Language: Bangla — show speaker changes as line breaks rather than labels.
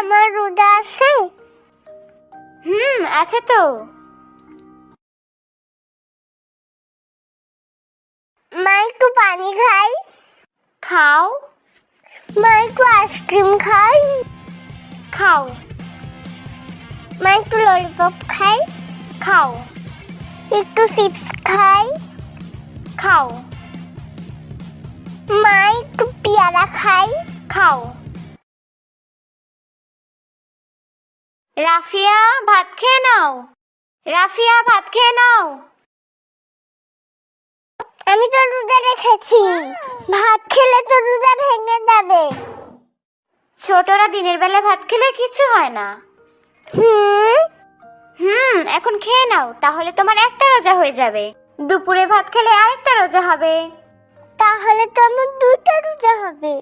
আমার রোজা আছে?
আছে তো।
মা একটু পানি খাই।
খাও।
মা একটু আইসক্রিম খাই।
খাও।
মা একটু ললিপপ খাই।
খাও।
একটু চিপস খাই।
খাও।
মা একটু পেয়ারা খাই।
খাও। রাফিয়া, ভাত খেয়ে নাও। রাফিয়া, ভাত খেয়ে নাও।
আমি তো রোজা রেখেছি, ভাত খেলে তো রোজা ভেঙে যাবে।
ছোটরা দিনের বেলা ভাত খেলে কিছু হয় না। এখন খেয়ে নাও, তাহলে তোমার একটা রোজা হয়ে যাবে। দুপুরে ভাত খেলে আরেকটা রোজা হবে।
তাহলে তো আমার দুইটা রোজা হবে।